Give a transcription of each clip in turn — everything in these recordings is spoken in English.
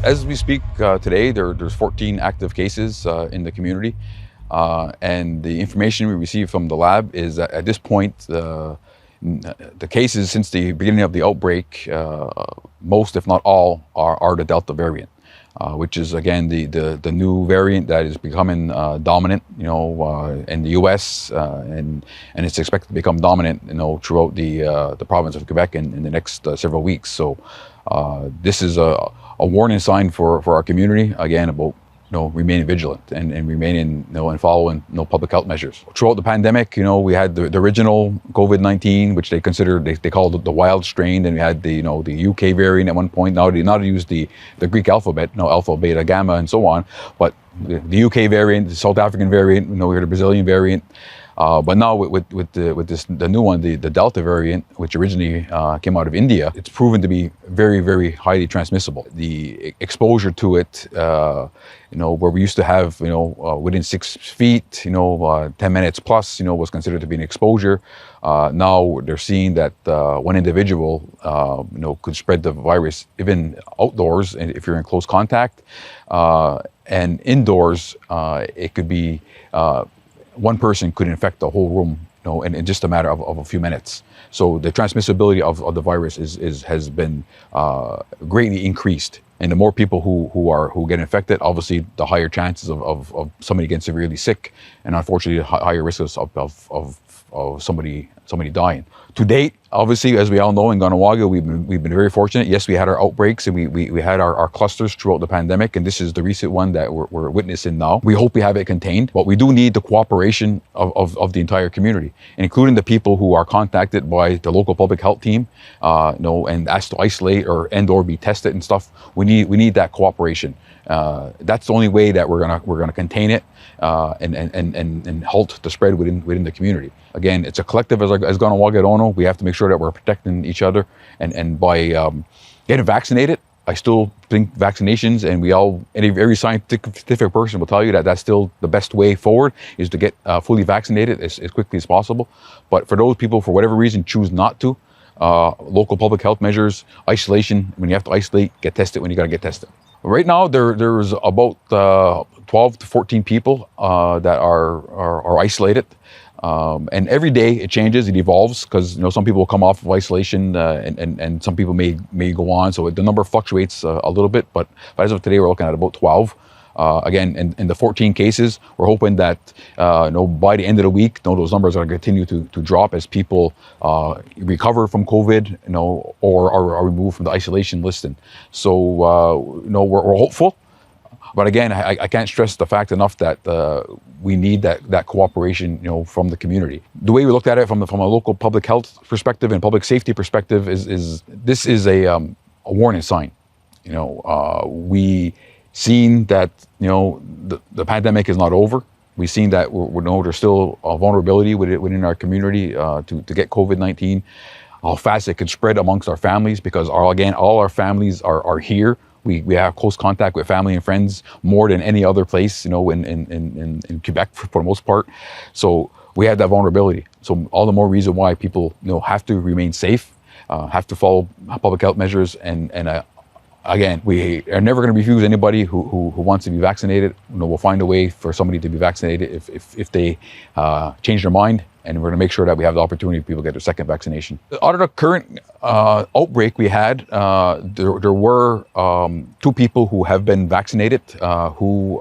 As we speak today, there's 14 active cases in the community. And the information we receive from the lab is that at this point, the cases since the beginning of the outbreak, most, if not all, are the Delta variant, which is again the new variant that is becoming dominant, in the U.S. And it's expected to become dominant, throughout the province of Quebec in the next several weeks. So this is a warning sign for our community again about remaining vigilant and remaining, and following, public health measures. Throughout the pandemic, we had the original COVID-19, which they considered, they called it the wild strain. Then we had the UK variant at one point. Now they use the Greek alphabet, alpha, beta, gamma, and so on. But the UK variant, the South African variant, we heard the Brazilian variant. But now with the new one, the Delta variant, which originally came out of India, it's proven to be very, very highly transmissible. The exposure to it, where we used to have, within 6 feet, 10 minutes plus, was considered to be an exposure. Now they're seeing that one individual, could spread the virus even outdoors, and if you're in close contact, and indoors, it could be. One person could infect the whole room, in just a matter of a few minutes. So the transmissibility of the virus has been greatly increased. And the more people who get infected, obviously the higher chances of somebody getting severely sick, and unfortunately higher risks of somebody dying. To date, obviously, as we all know, in Kahnawake, we've been very fortunate. Yes, we had our outbreaks and we had our clusters throughout the pandemic, and this is the recent one that we're witnessing now. We hope we have it contained, but we do need the cooperation of the entire community, including the people who are contacted by the local public health team, and asked to isolate or be tested and stuff. We need that cooperation. That's the only way that we're gonna contain it and halt the spread within the community. Again, it's a collective as Kahnawake Ono. We have to make sure that we're protecting each other, and by getting vaccinated. I still think vaccinations, and every scientific person will tell you that that's still the best way forward, is to get fully vaccinated as quickly as possible. But for those people, for whatever reason, choose not to, local public health measures, isolation, when you have to isolate, get tested when you gotta get tested. Right now, there's about 12 to 14 people that are isolated. And every day it changes, it evolves, because some people will come off of isolation and some people may go on. So the number fluctuates a little bit, but as of today, we're looking at about 12. Again, in the 14 cases, we're hoping that by the end of the week, those numbers are going to continue to drop as people recover from COVID, or are removed from the isolation listing. So we're hopeful. But again, I can't stress the fact enough that we need that cooperation, from the community. The way we looked at it from a local public health perspective and public safety perspective is this is a warning sign. We seen that the pandemic is not over. We've seen that there's still a vulnerability within our community to get COVID-19. How fast it can spread amongst our families, because all our families are here. We have close contact with family and friends more than any other place, in Quebec for the most part. So we have that vulnerability. So all the more reason why people, have to remain safe, have to follow public health measures, and again, we are never going to refuse anybody who wants to be vaccinated. We'll find a way for somebody to be vaccinated if they change their mind, and we're going to make sure that we have the opportunity for people to get their second vaccination. Out of the current outbreak we had, there were 2 people who have been vaccinated who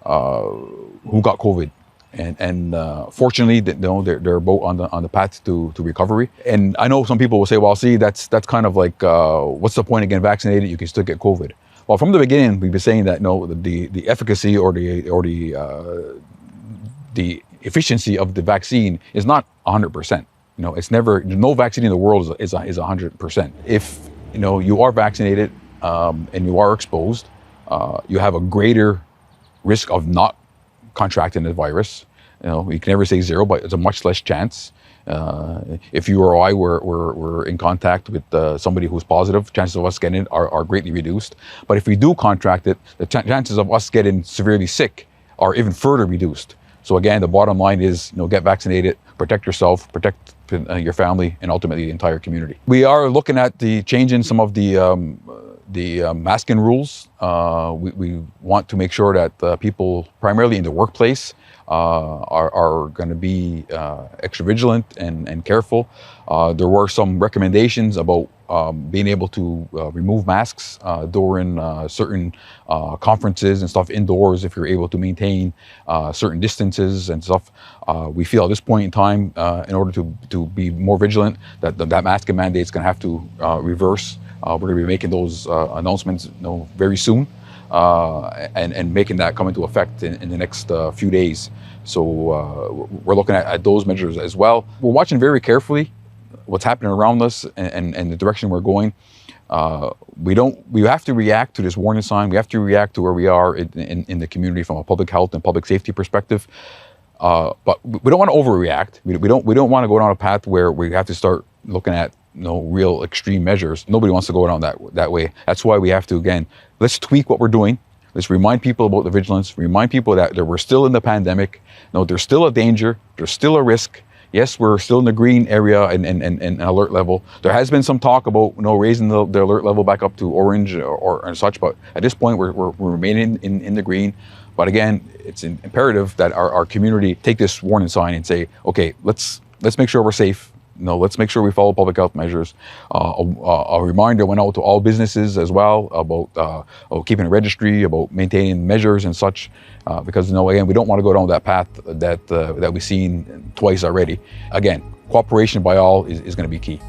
got COVID. And fortunately, they're both on the path to recovery. And I know some people will say, well, see, that's kind of like, what's the point of getting vaccinated? You can still get COVID. Well, from the beginning, we've been saying that the efficacy or the efficiency of the vaccine is not 100%. It's never, no vaccine in the world is 100%. If you are vaccinated and you are exposed, you have a greater risk of not contracting the virus. You can never say zero, but it's a much less chance. If you or I were in contact with somebody who's positive, chances of us getting it are greatly reduced. But if we do contract it, the chances of us getting severely sick are even further reduced. So again, the bottom line is, get vaccinated, protect yourself, protect your family, and ultimately the entire community. We are looking at the changing some of the the masking rules. We want to make sure that people, primarily in the workplace, are going to be extra vigilant and careful. There were some recommendations about being able to remove masks during certain conferences and stuff indoors if you're able to maintain certain distances and stuff. We feel at this point in time, in order to be more vigilant, that masking mandate is going to have to reverse. We're going to be making those announcements very soon. And making that come into effect in the next few days. So we're looking at those measures as well. We're watching very carefully what's happening around us and the direction we're going. We have to react to this warning sign. We have to react to where we are in the community from a public health and public safety perspective. But we don't want to overreact. We don't want to go down a path where we have to start looking at real extreme measures. Nobody wants to go down that way. That's why we have to, again, let's tweak what we're doing. Let's remind people about the vigilance, remind people that we're still in the pandemic. There's still a danger, there's still a risk. Yes, we're still in the green area and alert level. There has been some talk about raising the alert level back up to orange or such, but at this point we're remaining in the green. But again, it's imperative that our community take this warning sign and say, okay, let's make sure we're safe. Let's make sure we follow public health measures. A reminder went out to all businesses as well about keeping a registry, about maintaining measures and such, because again, we don't want to go down that path that we've seen twice already. Again, cooperation by all is going to be key.